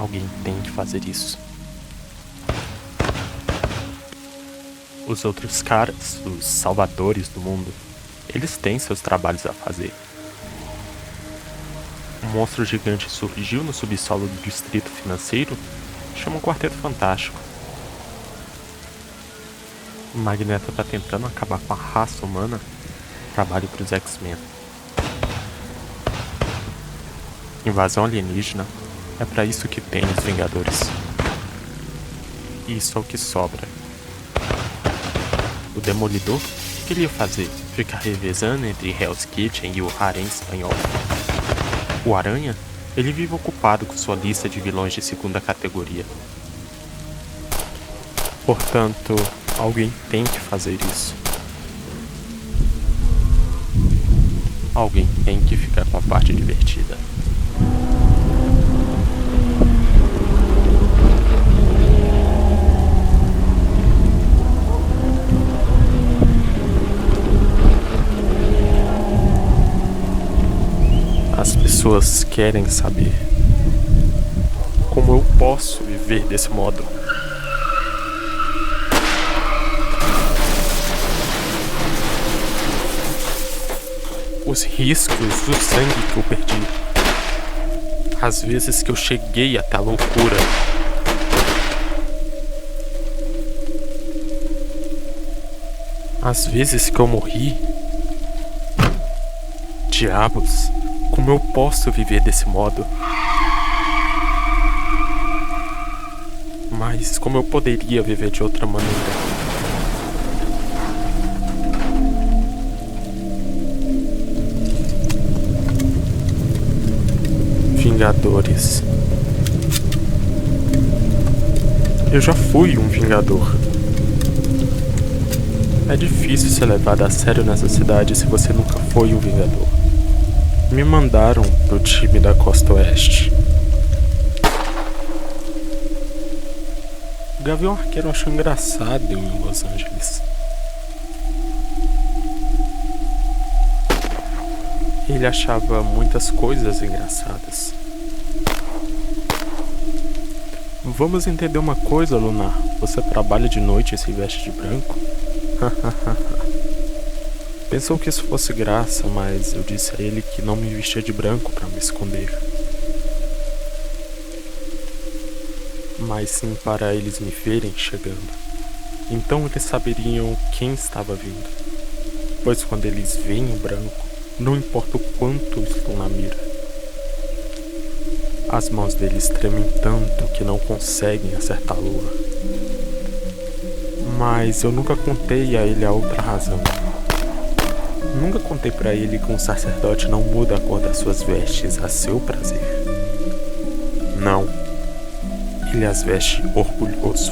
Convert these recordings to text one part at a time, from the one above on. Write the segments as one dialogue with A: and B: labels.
A: Alguém tem que fazer isso. Os outros caras, os salvadores do mundo, eles têm seus trabalhos a fazer. Um monstro gigante surgiu no subsolo do distrito financeiro, chama um Quarteto Fantástico. O Magneto tá tentando acabar com a raça humana, trabalho pros X-Men. Invasão alienígena, é pra isso que tem os Vingadores. Isso é o que sobra. O Demolidor, o que ele ia fazer? Ficar revezando entre Hell's Kitchen e o harém espanhol. O Aranha, ele vive ocupado com sua lista de vilões de segunda categoria. Portanto, alguém tem que fazer isso. Alguém tem que ficar com a parte divertida. As pessoas querem saber como eu posso viver desse modo. Os riscos do sangue que eu perdi. As vezes que eu cheguei até a loucura. As vezes que eu morri. Diabos, como eu posso viver desse modo? Mas como eu poderia viver de outra maneira? Vingadores. Eu já fui um Vingador. É difícil ser levado a sério nessa cidade se você nunca foi um Vingador. Me mandaram pro time da Costa Oeste. O Gavião Arqueiro achou engraçado eu em Los Angeles. Ele achava muitas coisas engraçadas. Vamos entender uma coisa, Lunar. Você trabalha de noite e se veste de branco? Pensou que isso fosse graça, mas eu disse a ele que não me vestia de branco para me esconder. Mas sim para eles me verem chegando. Então eles saberiam quem estava vindo. Pois quando eles veem o branco, não importa o quanto estão na mira. As mãos deles tremem tanto que não conseguem acertar a lua. Mas eu nunca contei a ele a outra razão. Nunca contei pra ele que um sacerdote não muda a cor das suas vestes a seu prazer. Não. Ele as veste orgulhoso.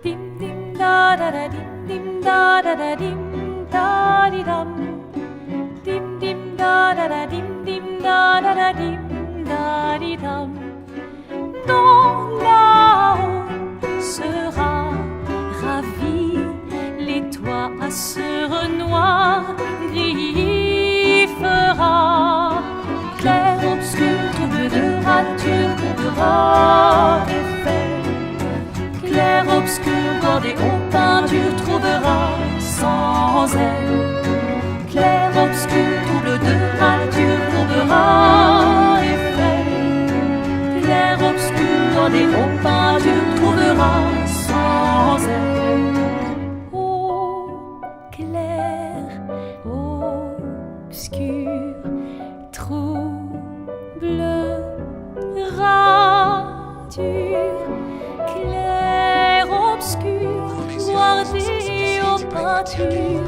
B: Dim dim da da da dim dim da da da dim da di dam. Dim dim da da da dim dim da da da dim da di dam. Dans là-haut sera ravi, les toits à sœur noire gris fera. Clair, obscur, trouble de rature, trouvera effet. Clair, obscur, bordé aux peintures, trouvera sans elle. Clair, obscur, trouble de rature, trouvera effet. Clair, obscur, bordé aux peintures, trouvera sans elle. Ô clair, obscur, trouble, rature. Clair, obscur, bordé aux peintures.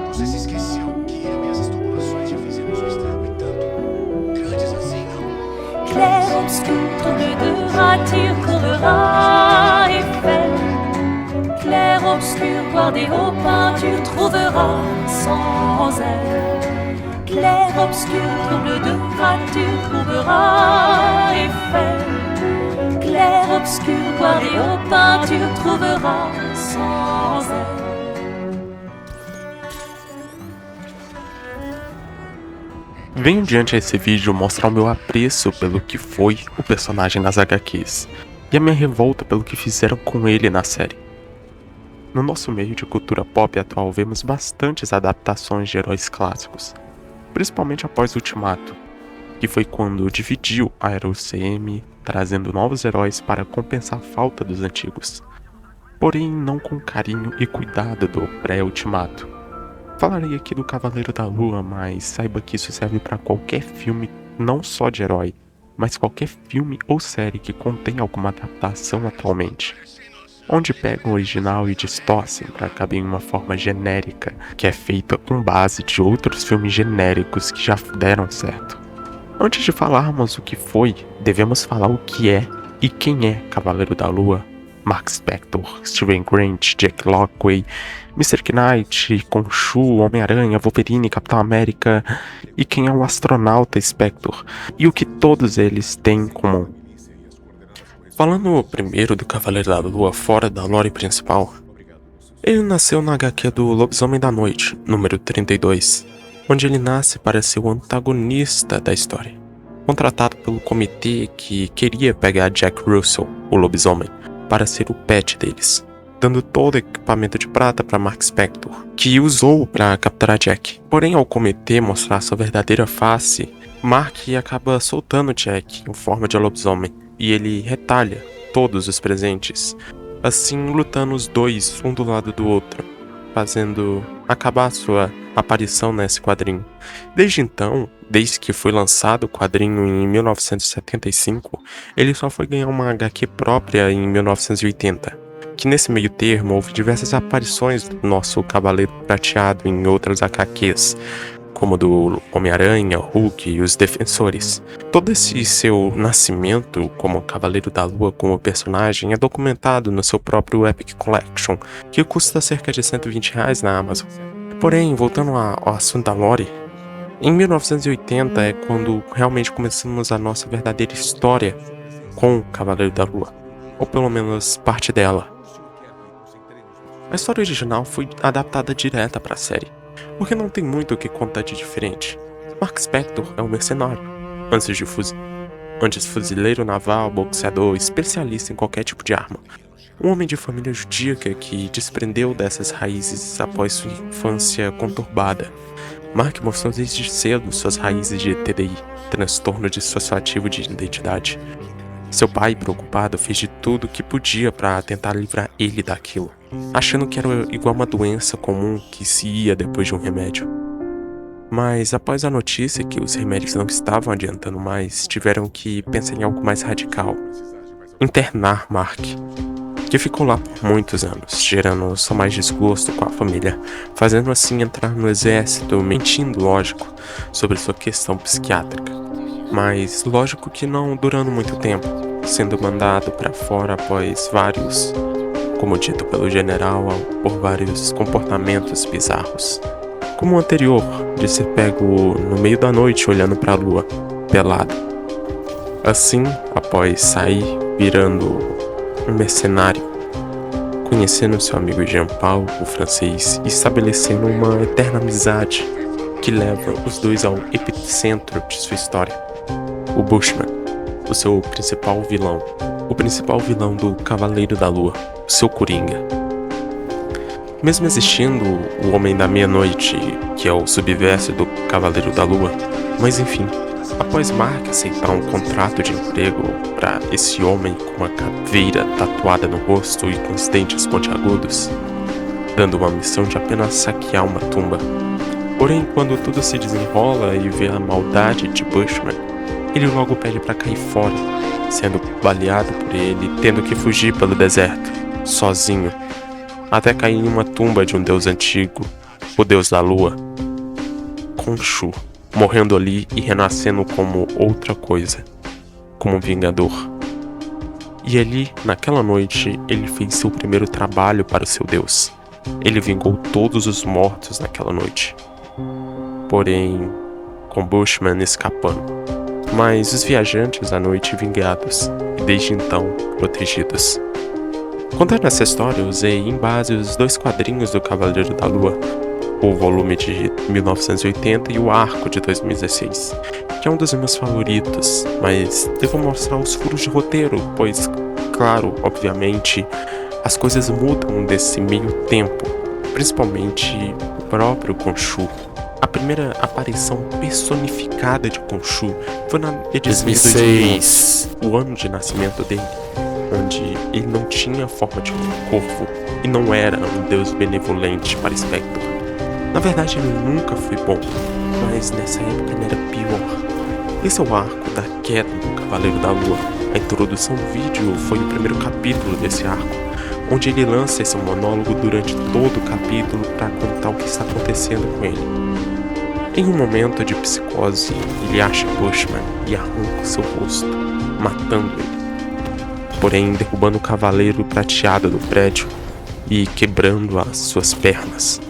C: Você se esqueceu que minhas estrupulações já fizeram seu estrago e tanto grandes assim, não?
B: Clair, obscur, trouble de rature, trouvera effet. Clair, obscur, bordé aux peintures, trouvera sans elle. Clair, obscur, trouble de rature, trouvera effet. clair-obscur, guardé aux peintures, trouvera sans elle.
A: Venho diante a esse vídeo mostrar o meu apreço pelo que foi o personagem nas HQs e a minha revolta pelo que fizeram com ele na série. No nosso meio de cultura pop atual vemos bastantes adaptações de heróis clássicos, principalmente após Ultimato, que foi quando dividiu a era UCM, trazendo novos heróis para compensar a falta dos antigos, porém não com carinho e cuidado do pré-Ultimato. Falarei aqui do Cavaleiro da Lua, mas saiba que isso serve para qualquer filme, não só de herói, mas qualquer filme ou série que contém alguma adaptação atualmente, onde pegam o original e distorcem para caber em uma forma genérica, que é feita com base de outros filmes genéricos que já deram certo. Antes de falarmos o que foi, devemos falar o que é e quem é Cavaleiro da Lua. Mark Spector, Steven Grant, Jack Lockway, Mr. Knight, Khonshu, Homem-Aranha, Wolverine, Capitão América e quem é o astronauta Spector e o que todos eles têm em comum. Falando primeiro do Cavaleiro da Lua fora da lore principal, ele nasceu na HQ do Lobisomem da Noite, número 32, onde ele nasce para ser o antagonista da história, contratado pelo comitê que queria pegar Jack Russell, o lobisomem, para ser o pet deles, dando todo o equipamento de prata para Mark Spector, que usou para capturar Jack. Porém, ao comitê mostrar sua verdadeira face, Mark acaba soltando Jack em forma de lobisomem, e ele retalha todos os presentes, assim lutando os dois um do lado do outro, fazendo acabar sua aparição nesse quadrinho. Desde então, desde que foi lançado o quadrinho em 1975, ele só foi ganhar uma HQ própria em 1980, que nesse meio termo houve diversas aparições do nosso Cavaleiro Prateado em outras HQs, como do Homem-Aranha, Hulk e os Defensores. Todo esse seu nascimento como Cavaleiro da Lua como personagem é documentado no seu próprio Epic Collection, que custa cerca de R$120 na Amazon. Porém, voltando ao assunto da lore, em 1980 é quando realmente começamos a nossa verdadeira história com o Cavaleiro da Lua, ou pelo menos parte dela. A história original foi adaptada direta para a série, porque não tem muito o que contar de diferente. Mark Spector é um mercenário, antes fuzileiro naval, boxeador, especialista em qualquer tipo de arma. Um homem de família judaica que desprendeu dessas raízes após sua infância conturbada. Mark mostrou desde cedo suas raízes de TDI, transtorno dissociativo de identidade. Seu pai, preocupado, fez de tudo o que podia para tentar livrar ele daquilo, achando que era igual uma doença comum que se ia depois de um remédio. Mas após a notícia que os remédios não estavam adiantando mais, tiveram que pensar em algo mais radical: internar Mark, que ficou lá por muitos anos, gerando só mais desgosto com a família, fazendo assim entrar no exército, mentindo, lógico, sobre sua questão psiquiátrica. Mas lógico que não durando muito tempo, sendo mandado para fora após vários, como dito pelo general, por vários comportamentos bizarros. Como o anterior, de ser pego no meio da noite olhando para a lua, pelado. Assim, após sair virando um mercenário, conhecendo seu amigo Jean-Paul, o francês, e estabelecendo uma eterna amizade que leva os dois ao epicentro de sua história. O Bushman, o seu principal vilão, o principal vilão do Cavaleiro da Lua, o seu Coringa. Mesmo existindo o Homem da Meia-Noite, que é o subverso do Cavaleiro da Lua, mas enfim, após Mark aceitar um contrato de emprego para esse homem com uma caveira tatuada no rosto e com os dentes pontiagudos, dando uma missão de apenas saquear uma tumba. Porém, quando tudo se desenrola e vê a maldade de Bushman, ele logo pede para cair fora, sendo baleado por ele, tendo que fugir pelo deserto, sozinho, até cair em uma tumba de um deus antigo, o deus da lua, Khonshu, morrendo ali e renascendo como outra coisa, como um vingador. E ali, naquela noite, ele fez seu primeiro trabalho para o seu deus. Ele vingou todos os mortos naquela noite. Porém, com Bushman escapando. Mas os viajantes à noite vingados e desde então protegidos. Contando essa história, eu usei em base os 2 quadrinhos do Cavaleiro da Lua, o volume de 1980 e o arco de 2016, que é um dos meus favoritos, mas devo mostrar os furos de roteiro, pois, claro, obviamente, as coisas mudam desse meio tempo, principalmente o próprio Khonshu. A primeira aparição personificada de Khonshu foi na edição de 2006, o ano de nascimento dele, onde ele não tinha forma de um corvo e não era um deus benevolente para Spector. Na verdade, ele nunca foi bom, mas nessa época ele era pior. Esse é o arco da queda do Cavaleiro da Lua. A introdução do vídeo foi o primeiro capítulo desse arco, onde ele lança esse monólogo durante todo o capítulo para contar o que está acontecendo com ele. Em um momento de psicose, ele acha Bushman e arranca seu rosto, matando ele. Porém, derrubando o cavaleiro prateado do prédio e quebrando as suas pernas,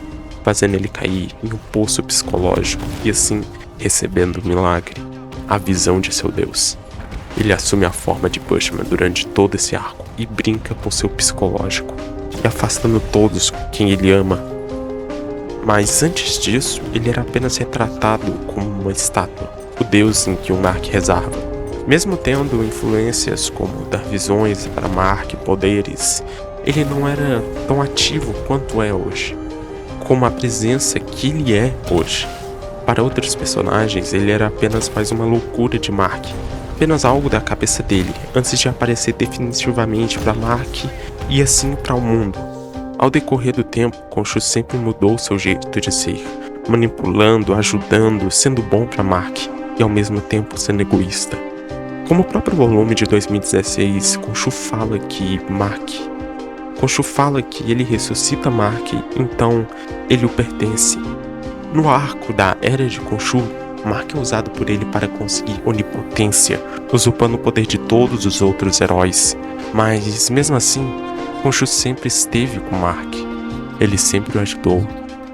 A: fazendo ele cair em um poço psicológico e assim recebendo o milagre, a visão de seu Deus. Ele assume a forma de Bushman durante todo esse arco e brinca com seu psicológico, e afastando todos quem ele ama. Mas antes disso, ele era apenas retratado como uma estátua, o Deus em que o Mark rezava. Mesmo tendo influências como dar visões para Mark e poderes, ele não era tão ativo quanto é hoje, como a presença que ele é hoje. Para outros personagens, ele era apenas mais uma loucura de Mark, apenas algo da cabeça dele, antes de aparecer definitivamente para Mark e assim para o mundo. Ao decorrer do tempo, Khonshu sempre mudou seu jeito de ser, manipulando, ajudando, sendo bom para Mark e ao mesmo tempo sendo egoísta. Como o próprio volume de 2016, Khonshu fala que ele ressuscita Mark, então ele o pertence. No arco da Era de Khonshu, Mark é usado por ele para conseguir onipotência, usurpando o poder de todos os outros heróis. Mas, mesmo assim, Khonshu sempre esteve com Mark. Ele sempre o ajudou,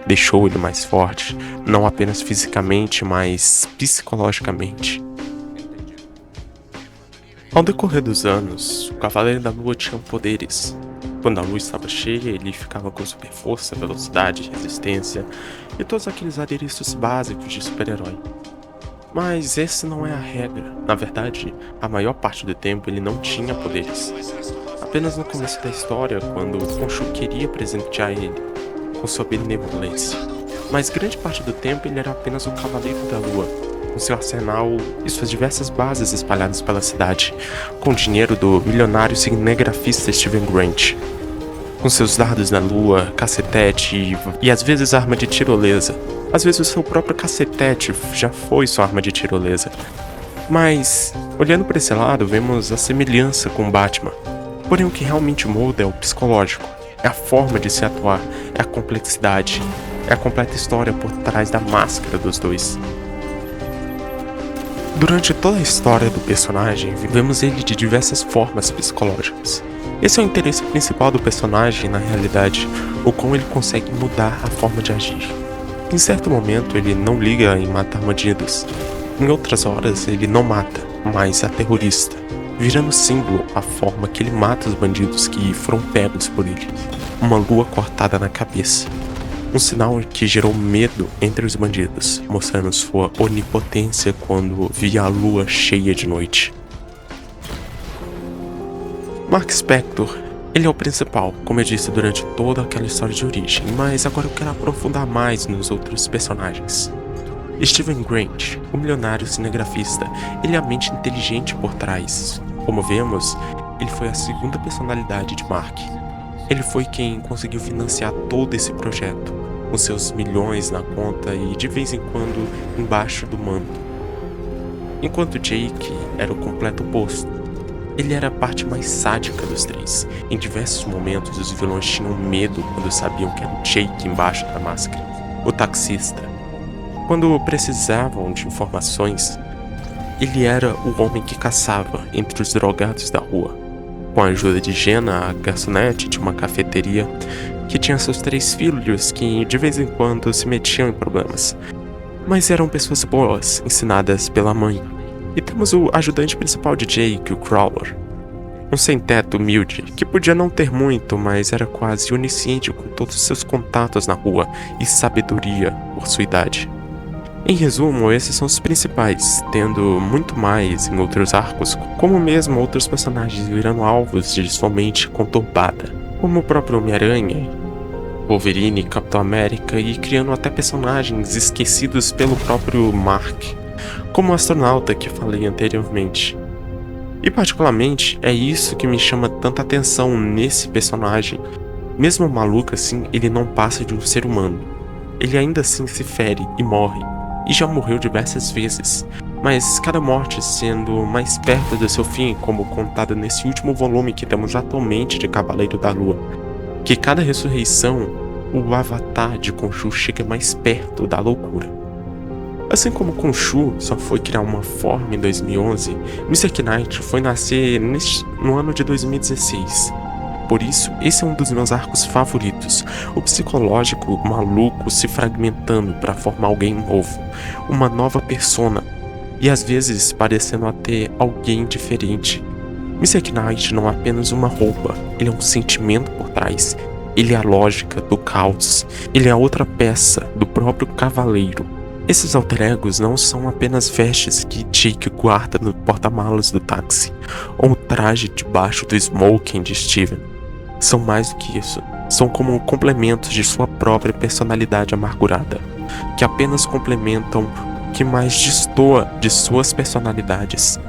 A: deixou ele mais forte, não apenas fisicamente, mas psicologicamente. Ao decorrer dos anos, o Cavaleiro da Lua tinha poderes. Quando a lua estava cheia, ele ficava com super força, velocidade, resistência e todos aqueles adereços básicos de super-herói. Mas esse não é a regra. Na verdade, a maior parte do tempo ele não tinha poderes. Apenas no começo da história, quando Khonshu queria presentear ele com sua benevolência. Mas grande parte do tempo ele era apenas o Cavaleiro da Lua, com seu arsenal e suas diversas bases espalhadas pela cidade, com o dinheiro do milionário cinegrafista Steven Grant, com seus dardos na lua, cacetete e às vezes arma de tirolesa. Às vezes o seu próprio cacetete já foi sua arma de tirolesa. Mas, olhando por esse lado, vemos a semelhança com Batman. Porém, o que realmente muda é o psicológico, é a forma de se atuar, é a complexidade, é a completa história por trás da máscara dos dois. Durante toda a história do personagem, vemos ele de diversas formas psicológicas. Esse é o interesse principal do personagem na realidade, o como ele consegue mudar a forma de agir. Em certo momento ele não liga em matar bandidos, em outras horas ele não mata, mas aterroriza, virando símbolo a forma que ele mata os bandidos que foram pegos por ele. Uma lua cortada na cabeça. Um sinal que gerou medo entre os bandidos, mostrando sua onipotência quando via a lua cheia de noite. Mark Spector, ele é o principal, como eu disse durante toda aquela história de origem, mas agora eu quero aprofundar mais nos outros personagens. Steven Grant, o milionário cinegrafista, ele é a mente inteligente por trás. Como vemos, ele foi a segunda personalidade de Mark. Ele foi quem conseguiu financiar todo esse projeto, com seus milhões na conta e de vez em quando embaixo do manto. Enquanto Jake era o completo oposto. Ele era a parte mais sádica dos três. Em diversos momentos os vilões tinham medo quando sabiam que era o Jake embaixo da máscara, o taxista. Quando precisavam de informações, ele era o homem que caçava entre os drogados da rua. Com a ajuda de Jenna, a garçonete de uma cafeteria, que tinha seus 3 filhos que de vez em quando se metiam em problemas. Mas eram pessoas boas, ensinadas pela mãe. E temos o ajudante principal de Jake, o Crawler, Um sem-teto humilde, que podia não ter muito, mas era quase onisciente com todos os seus contatos na rua e sabedoria por sua idade. Em resumo, esses são os principais, tendo muito mais em outros arcos, como mesmo outros personagens virando alvos de sua mente conturbada, como o próprio Homem-Aranha, Wolverine, Capitão América e criando até personagens esquecidos pelo próprio Mark, como o astronauta que falei anteriormente. E particularmente é isso que me chama tanta atenção nesse personagem. Mesmo maluco assim, ele não passa de um ser humano. Ele ainda assim se fere e morre, e já morreu diversas vezes, mas cada morte sendo mais perto do seu fim, como contado nesse último volume que temos atualmente de Cavaleiro da Lua, que cada ressurreição, o avatar de Khonshu chega mais perto da loucura. Assim como Khonshu só foi criar uma forma em 2011, Mr. Knight foi nascer no ano de 2016. Por isso, esse é um dos meus arcos favoritos, o psicológico maluco se fragmentando para formar alguém novo, uma nova persona, e às vezes parecendo até alguém diferente. Mr. Knight não é apenas uma roupa, ele é um sentimento por trás, ele é a lógica do caos, ele é a outra peça do próprio cavaleiro. Esses alter egos não são apenas vestes que Jake guarda no porta-malas do táxi, ou o traje debaixo do smoking de Steven. São mais do que isso, são como complementos de sua própria personalidade amargurada, que apenas complementam o que mais destoa de suas personalidades.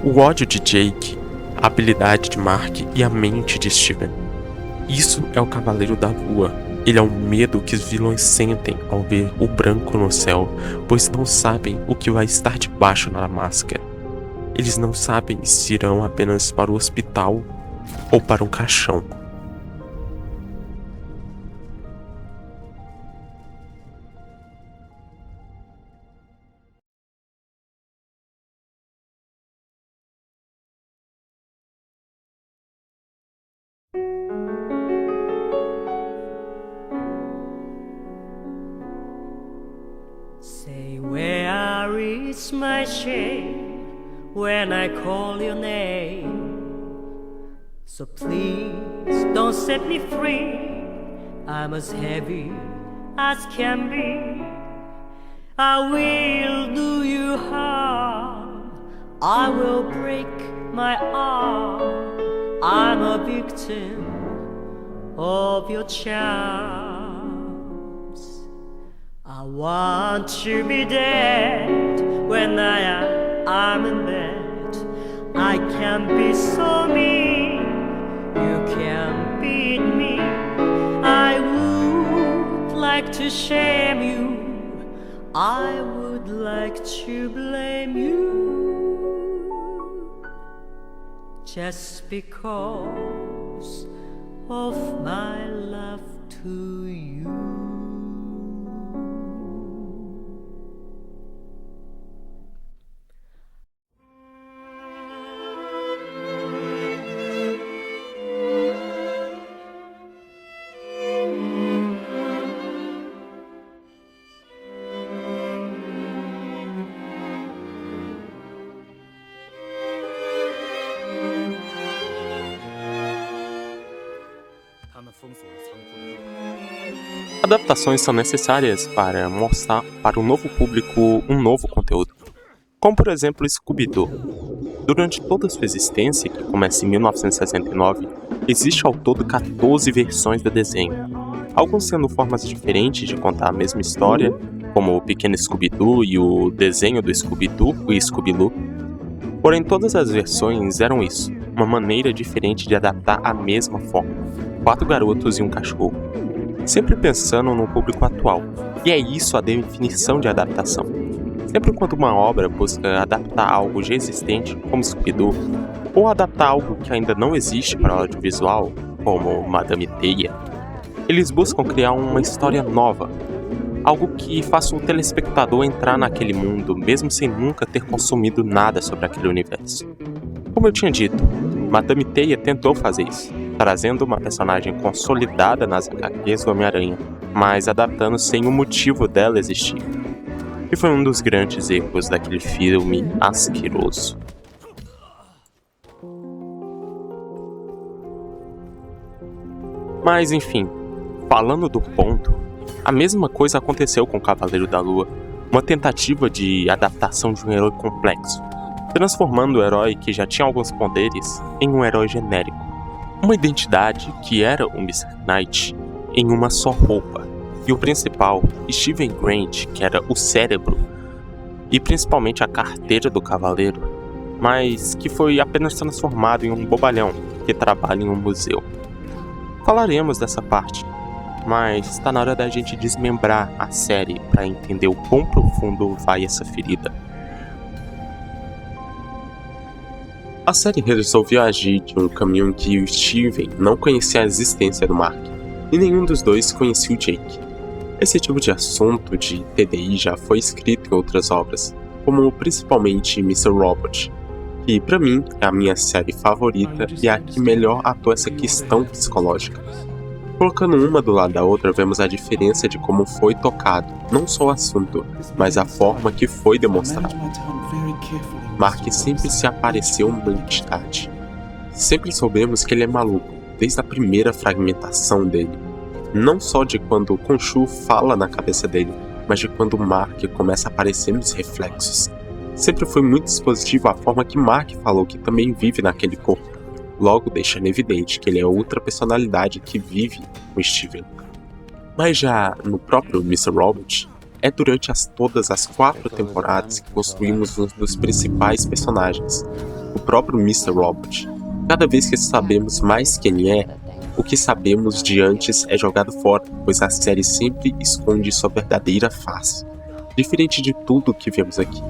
A: O ódio de Jake, a habilidade de Mark e a mente de Steven. Isso é o Cavaleiro da Lua. Ele é o medo que os vilões sentem ao ver o branco no céu, pois não sabem o que vai estar debaixo da máscara. Eles não sabem se irão apenas para o hospital ou para um caixão.
B: Say where is my shame when I call your name. So please don't set me free. I'm as heavy as can be. I will do you harm. I will break my arm. I'm a victim of your charms. I want to be dead when I'm in bed. I can be so mean, you can beat me. I would like to shame you, I would like to blame you, just because of my love to you.
A: Adaptações são necessárias para mostrar para o novo público um novo conteúdo, como por exemplo Scooby-Doo. Durante toda sua existência, que começa em 1969, existe ao todo 14 versões do desenho, alguns sendo formas diferentes de contar a mesma história, como o Pequeno Scooby-Doo e o desenho do Scooby-Doo e Scooby-Loo. Porém, todas as versões eram isso, uma maneira diferente de adaptar a mesma forma, 4 garotos e um cachorro, sempre pensando no público atual, e é isso a definição de adaptação. Sempre quando uma obra busca adaptar algo já existente, como Scooby-Doo, ou adaptar algo que ainda não existe para o audiovisual, como Madame Teia, eles buscam criar uma história nova, algo que faça o telespectador entrar naquele mundo, mesmo sem nunca ter consumido nada sobre aquele universo. Como eu tinha dito, Madame Teia tentou fazer isso, trazendo uma personagem consolidada nas HQs do Homem-Aranha, mas adaptando sem o motivo dela existir. E foi um dos grandes erros daquele filme asqueroso. Mas enfim, falando do ponto, a mesma coisa aconteceu com o Cavaleiro da Lua, uma tentativa de adaptação de um herói complexo, transformando o herói que já tinha alguns poderes em um herói genérico. Uma identidade que era o Mr. Knight em uma só roupa, e o principal, Steven Grant, que era o cérebro e principalmente a carteira do Cavaleiro, mas que foi apenas transformado em um bobalhão que trabalha em um museu. Falaremos dessa parte, mas está na hora da gente desmembrar a série para entender o quão profundo vai essa ferida. A série resolveu agir de um caminho em que o Steven não conhecia a existência do Mark, e nenhum dos dois conhecia o Jake. Esse tipo de assunto de TDI já foi escrito em outras obras, como principalmente Mr. Robot, que pra mim é a minha série favorita e a que melhor atua essa questão psicológica. Colocando uma do lado da outra, vemos a diferença de como foi tocado, não só o assunto, mas a forma que foi demonstrado. Mark sempre se apareceu uma entidade. Sempre soubemos que ele é maluco, desde a primeira fragmentação dele. Não só de quando Khonshu fala na cabeça dele, mas de quando Mark começa a aparecer nos reflexos. Sempre foi muito expositivo a forma que Mark falou que também vive naquele corpo, logo deixando evidente que ele é outra personalidade que vive com Steven. Mas já no próprio Mr. Robot, é durante todas as 4 temporadas que construímos um dos principais personagens, o próprio Mr. Robot. Cada vez que sabemos mais quem ele é, o que sabemos de antes é jogado fora, pois a série sempre esconde sua verdadeira face, diferente de tudo que vemos aqui.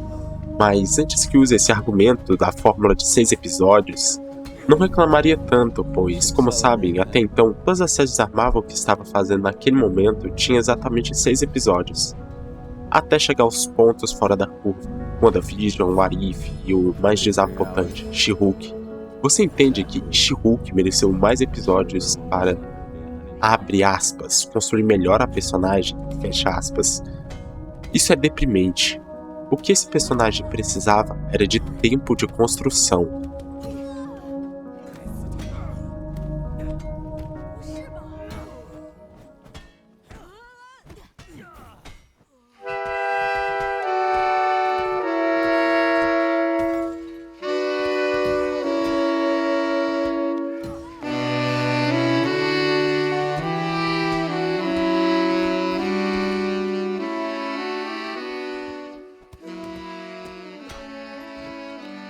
A: Mas antes que use esse argumento da fórmula de 6 episódios, não reclamaria tanto, pois, como sabem, até então, todas as séries da Marvel que estava fazendo naquele momento tinham exatamente 6 episódios. Até chegar aos pontos fora da curva, WandaVision, What If e o mais desapontante, She-Hulk. Você entende que She-Hulk mereceu mais episódios para, abre aspas, construir melhor a personagem, fecha aspas. Isso é deprimente. O que esse personagem precisava era de tempo de construção.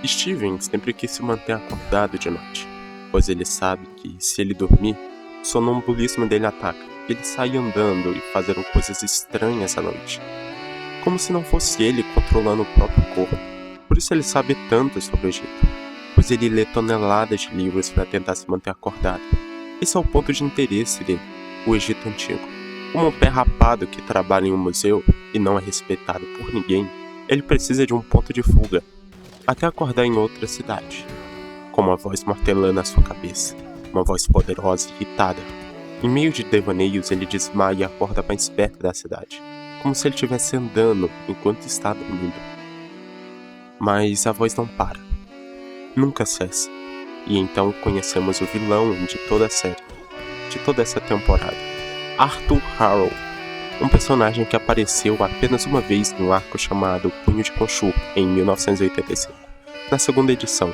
A: Steven sempre quis se manter acordado de noite, pois ele sabe que, se ele dormir, o sonambulismo dele ataca, e ele sai andando e fazendo coisas estranhas à noite, como se não fosse ele controlando o próprio corpo. Por isso ele sabe tanto sobre o Egito, pois ele lê toneladas de livros para tentar se manter acordado. Esse é o ponto de interesse dele, o Egito Antigo. Como um pé rapado que trabalha em um museu e não é respeitado por ninguém, ele precisa de um ponto de fuga, até acordar em outra cidade, com uma voz martelando na sua cabeça, uma voz poderosa e irritada. Em meio de devaneios, ele desmaia e acorda mais perto da cidade, como se ele estivesse andando enquanto está dormindo. Mas a voz não para, nunca cessa, e então conhecemos o vilão de toda a série, de toda essa temporada, Arthur Harrow, um personagem que apareceu apenas uma vez no arco chamado Punho de Khonshu, em 1985, na segunda edição.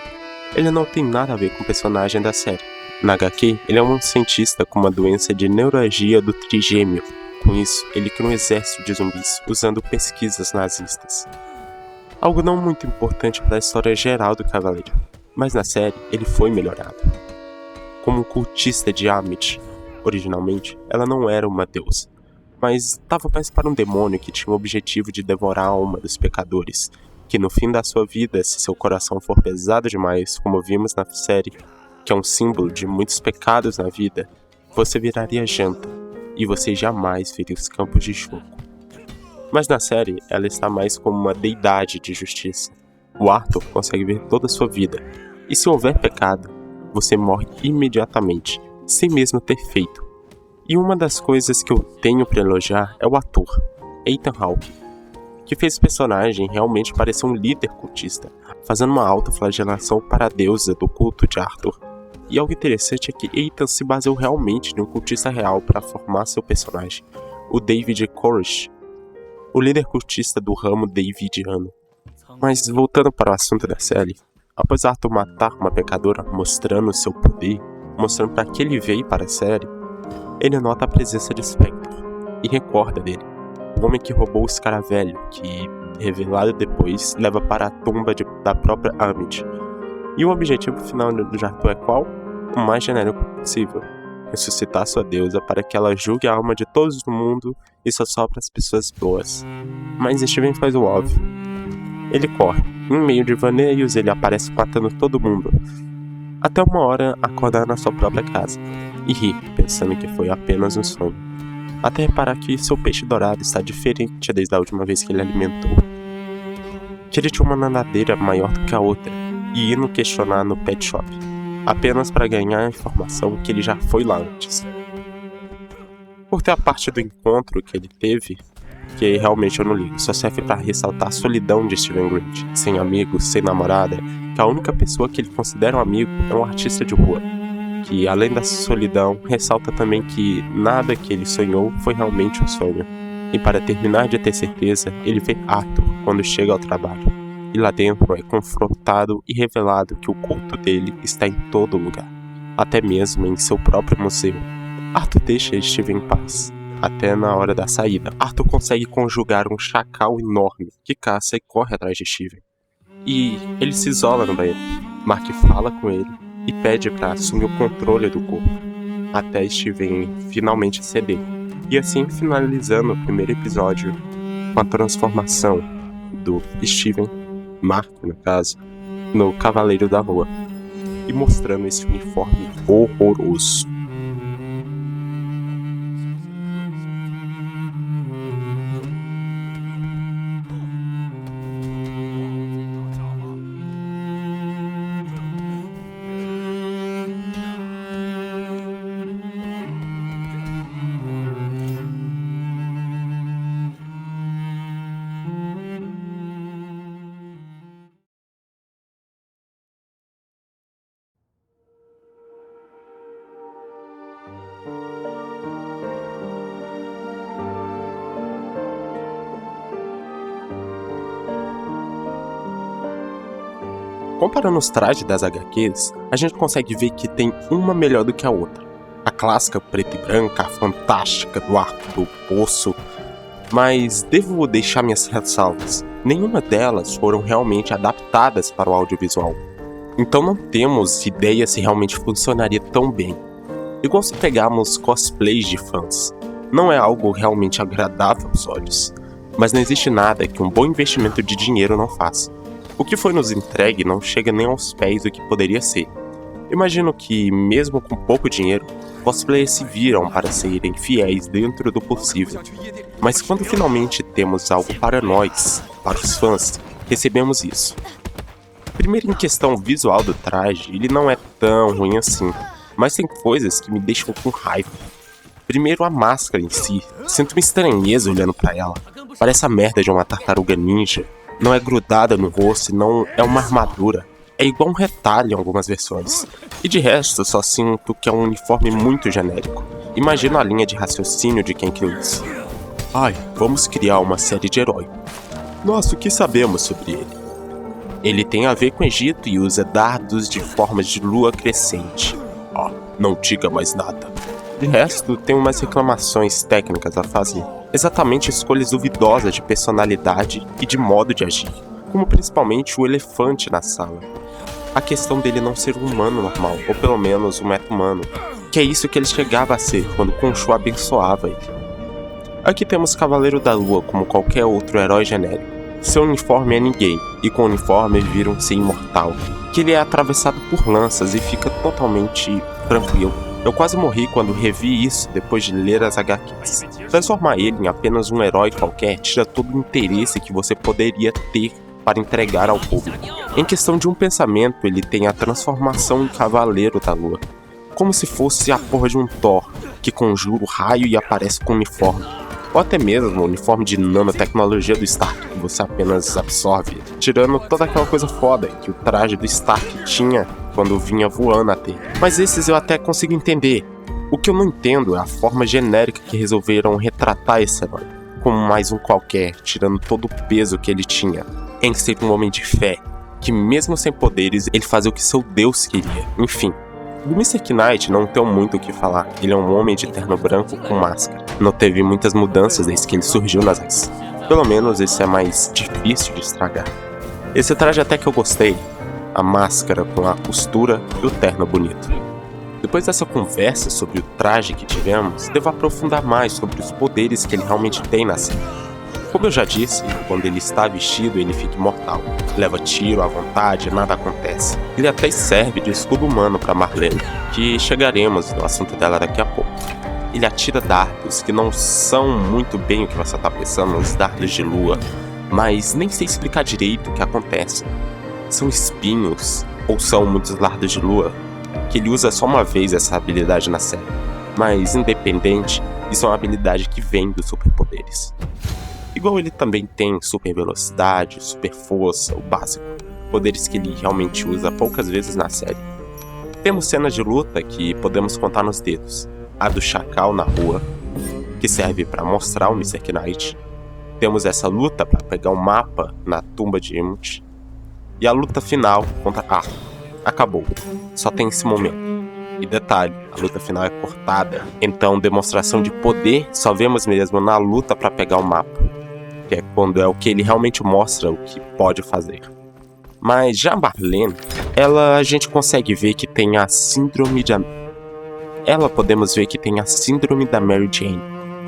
A: Ele não tem nada a ver com o personagem da série. Na HQ, ele é um cientista com uma doença de neuralgia do trigêmeo. Com isso, ele cria um exército de zumbis, usando pesquisas nazistas. Algo não muito importante para a história geral do Cavaleiro, mas na série ele foi melhorado. Como um cultista de Ammit, originalmente, ela não era uma deusa, mas estava mais para um demônio que tinha o objetivo de devorar a alma dos pecadores, que no fim da sua vida, se seu coração for pesado demais, como vimos na série, que é um símbolo de muitos pecados na vida, você viraria janta, e você jamais veria os campos de jogo. Mas na série, ela está mais como uma deidade de justiça. O Arthur consegue ver toda a sua vida, e se houver pecado, você morre imediatamente, sem mesmo ter feito. E uma das coisas que eu tenho para elogiar é o ator, Ethan Hawke, que fez o personagem realmente parecer um líder cultista, fazendo uma autoflagelação para a deusa do culto de Arthur. E algo interessante é que Ethan se baseou realmente em um cultista real para formar seu personagem, o David Koresh, o líder cultista do ramo davidiano. Mas voltando para o assunto da série, após Arthur matar uma pecadora mostrando seu poder, mostrando para que ele veio para a série, ele nota a presença de Spectre e recorda dele, o homem que roubou o escaravelho, que, revelado depois, leva para a tumba da própria Amit. E o objetivo final do Arthur é qual? O mais genérico possível: ressuscitar sua deusa para que ela julgue a alma de todos no mundo e só sobra as pessoas boas. Mas Steven faz o óbvio. Ele corre. Em meio de vaneios, ele aparece matando todo mundo. Até uma hora acordar na sua própria casa e rir, pensando que foi apenas um sonho. Até reparar que seu peixe dourado está diferente desde a última vez que ele alimentou. Que ele tinha uma nadadeira maior do que a outra e indo questionar no pet shop, apenas para ganhar a informação que ele já foi lá antes. Por ter a parte do encontro que ele teve, que realmente eu não ligo, só serve para ressaltar a solidão de Steven Grant, sem amigos, sem namorada, que a única pessoa que ele considera um amigo é um artista de rua, que além da solidão, ressalta também que nada que ele sonhou foi realmente um sonho. E para terminar de ter certeza, ele vê Arthur quando chega ao trabalho, e lá dentro é confrontado e revelado que o culto dele está em todo lugar, até mesmo em seu próprio museu. Arthur deixa Steven em paz. Até na hora da saída, Arthur consegue conjugar um chacal enorme que caça e corre atrás de Steven. E ele se isola no banheiro. Mark fala com ele e pede para assumir o controle do corpo, até Steven finalmente ceder. E assim finalizando o primeiro episódio com a transformação do Steven, Mark no caso, no Cavaleiro da Lua, e mostrando esse uniforme horroroso. Comparando os trajes das HQs, a gente consegue ver que tem uma melhor do que a outra. A clássica preta e branca, a fantástica do arco do poço. Mas devo deixar minhas ressalvas. Nenhuma delas foram realmente adaptadas para o audiovisual. Então não temos ideia se realmente funcionaria tão bem. Igual se pegarmos cosplays de fãs. Não é algo realmente agradável aos olhos. Mas não existe nada que um bom investimento de dinheiro não faça. O que foi nos entregue não chega nem aos pés do que poderia ser. Imagino que, mesmo com pouco dinheiro, cosplayers se viram para serem fiéis dentro do possível. Mas quando finalmente temos algo para nós, para os fãs, recebemos isso. Primeiro, em questão visual do traje, ele não é tão ruim assim, mas tem coisas que me deixam com raiva. Primeiro, a máscara em si. Sinto uma estranheza olhando para ela. Parece a merda de uma tartaruga ninja. Não é grudada no rosto, não é uma armadura. É igual um retalho em algumas versões. E de resto, só sinto que é um uniforme muito genérico. Imagino a linha de raciocínio de quem criou isso. Ai, vamos criar uma série de herói. Nossa, o que sabemos sobre ele? Ele tem a ver com o Egito e usa dardos de formas de lua crescente. Ah, não diga mais nada. De resto, tenho umas reclamações técnicas a fazer. Exatamente escolhas duvidosas de personalidade e de modo de agir, como principalmente o elefante na sala. A questão dele não ser um humano normal, ou pelo menos um meta-humano, que é isso que ele chegava a ser quando Khonshu abençoava ele. Aqui temos Cavaleiro da Lua como qualquer outro herói genérico. Seu uniforme é ninguém, e com o uniforme ele vira um ser imortal, que ele é atravessado por lanças e fica totalmente tranquilo. Eu quase morri quando revi isso depois de ler as HQs. Transformar ele em apenas um herói qualquer tira todo o interesse que você poderia ter para entregar ao público. Em questão de um pensamento, ele tem a transformação em Cavaleiro da Lua, como se fosse a porra de um Thor, que conjura o raio e aparece com o uniforme. Ou até mesmo o uniforme de nanotecnologia do Stark, que você apenas absorve, tirando toda aquela coisa foda que o traje do Stark tinha
D: quando vinha voando até. Mas esses eu até consigo entender. O que eu não entendo é a forma genérica que resolveram retratar esse herói, como mais um qualquer, tirando todo o peso que ele tinha em ser um homem de fé, que mesmo sem poderes, ele fazia o que seu Deus queria. Enfim, do Mr. Knight não tenho muito o que falar. Ele é um homem de terno branco com máscara. Não teve muitas mudanças desde que ele surgiu nas X. Pelo menos esse é mais difícil de estragar. Esse traje até que eu gostei. A máscara com a costura e o terno bonito. Depois dessa conversa sobre o traje que tivemos, devo aprofundar mais sobre os poderes que ele realmente tem na série. Como eu já disse, quando ele está vestido, ele fica imortal. Leva tiro à vontade, nada acontece. Ele até serve de escudo humano para Marlene, que chegaremos no assunto dela daqui a pouco. Ele atira dardos, que não são muito bem o que você está pensando, os dardos de lua, mas nem sei explicar direito o que acontece. São espinhos, ou são muitos dardos de lua, que ele usa só uma vez essa habilidade na série. Mas, independente, isso é uma habilidade que vem dos superpoderes. Igual ele também tem super velocidade, super força, o básico, poderes que ele realmente usa poucas vezes na série. Temos cenas de luta que podemos contar nos dedos. A do Chacal na rua, que serve para mostrar o Mr. Knight. Temos essa luta para pegar um mapa na tumba de Emmett. E a luta final contra Arthur. Acabou, só tem esse momento. E detalhe, a luta final é cortada, então demonstração de poder só vemos mesmo na luta para pegar o mapa, que é quando é o que ele realmente mostra o que pode fazer. Mas já a Marlene, a gente consegue ver que tem a síndrome de... podemos ver que tem a síndrome da Mary Jane.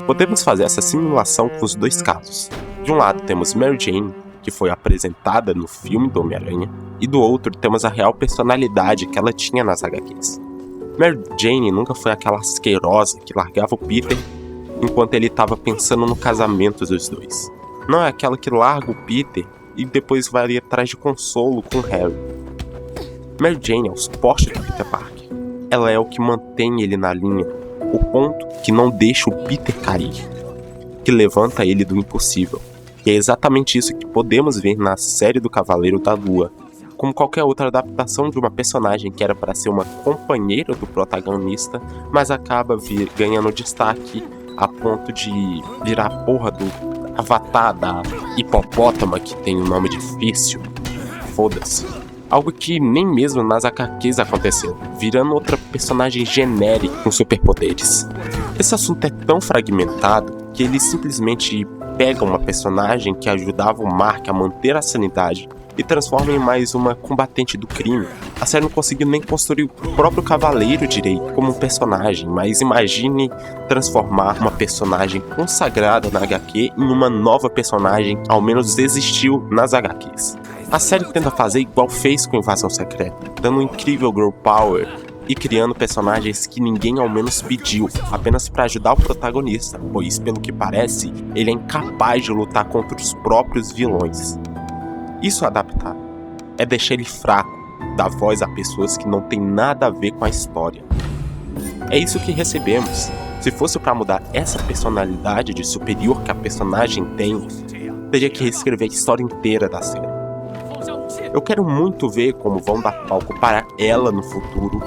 D: Podemos fazer essa simulação com os dois casos. De um lado temos Mary Jane, que foi apresentada no filme do Homem-Aranha, e do outro temos a real personalidade que ela tinha nas HQs. Mary Jane nunca foi aquela asquerosa que largava o Peter enquanto ele estava pensando no casamento dos dois. Não é aquela que larga o Peter e depois vai atrás de consolo com Harry. Mary Jane é o suporte do Peter Parker. Ela é o que mantém ele na linha, o ponto que não deixa o Peter cair, que levanta ele do impossível. E é exatamente isso que podemos ver na série do Cavaleiro da Lua, como qualquer outra adaptação de uma personagem que era para ser uma companheira do protagonista, mas acaba ganhando destaque a ponto de virar a porra do avatar da hipopótama que tem um nome difícil. Foda-se. Algo que nem mesmo nas HQs aconteceu, virando outra personagem genérica com superpoderes. Esse assunto é tão fragmentado que ele simplesmente pega uma personagem que ajudava o Mark a manter a sanidade e transforma em mais uma combatente do crime. A série não conseguiu nem construir o próprio Cavaleiro direito como um personagem, mas imagine transformar uma personagem consagrada na HQ em uma nova personagem, ao menos existiu nas HQs. A série tenta fazer igual fez com Invasão Secreta, dando um incrível girl power e criando personagens que ninguém ao menos pediu, apenas para ajudar o protagonista, pois, pelo que parece, ele é incapaz de lutar contra os próprios vilões. Isso adaptar é deixar ele fraco, dar voz a pessoas que não tem nada a ver com a história. É isso que recebemos. Se fosse para mudar essa personalidade de superior que a personagem tem, teria que reescrever a história inteira da série. Eu quero muito ver como vão dar palco para ela no futuro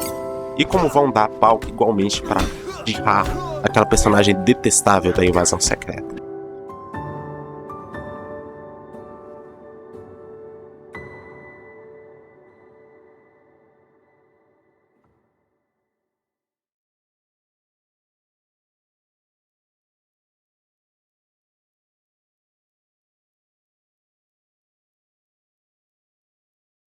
D: e como vão dar palco igualmente para Jihad, aquela personagem detestável da Invasão Secreta.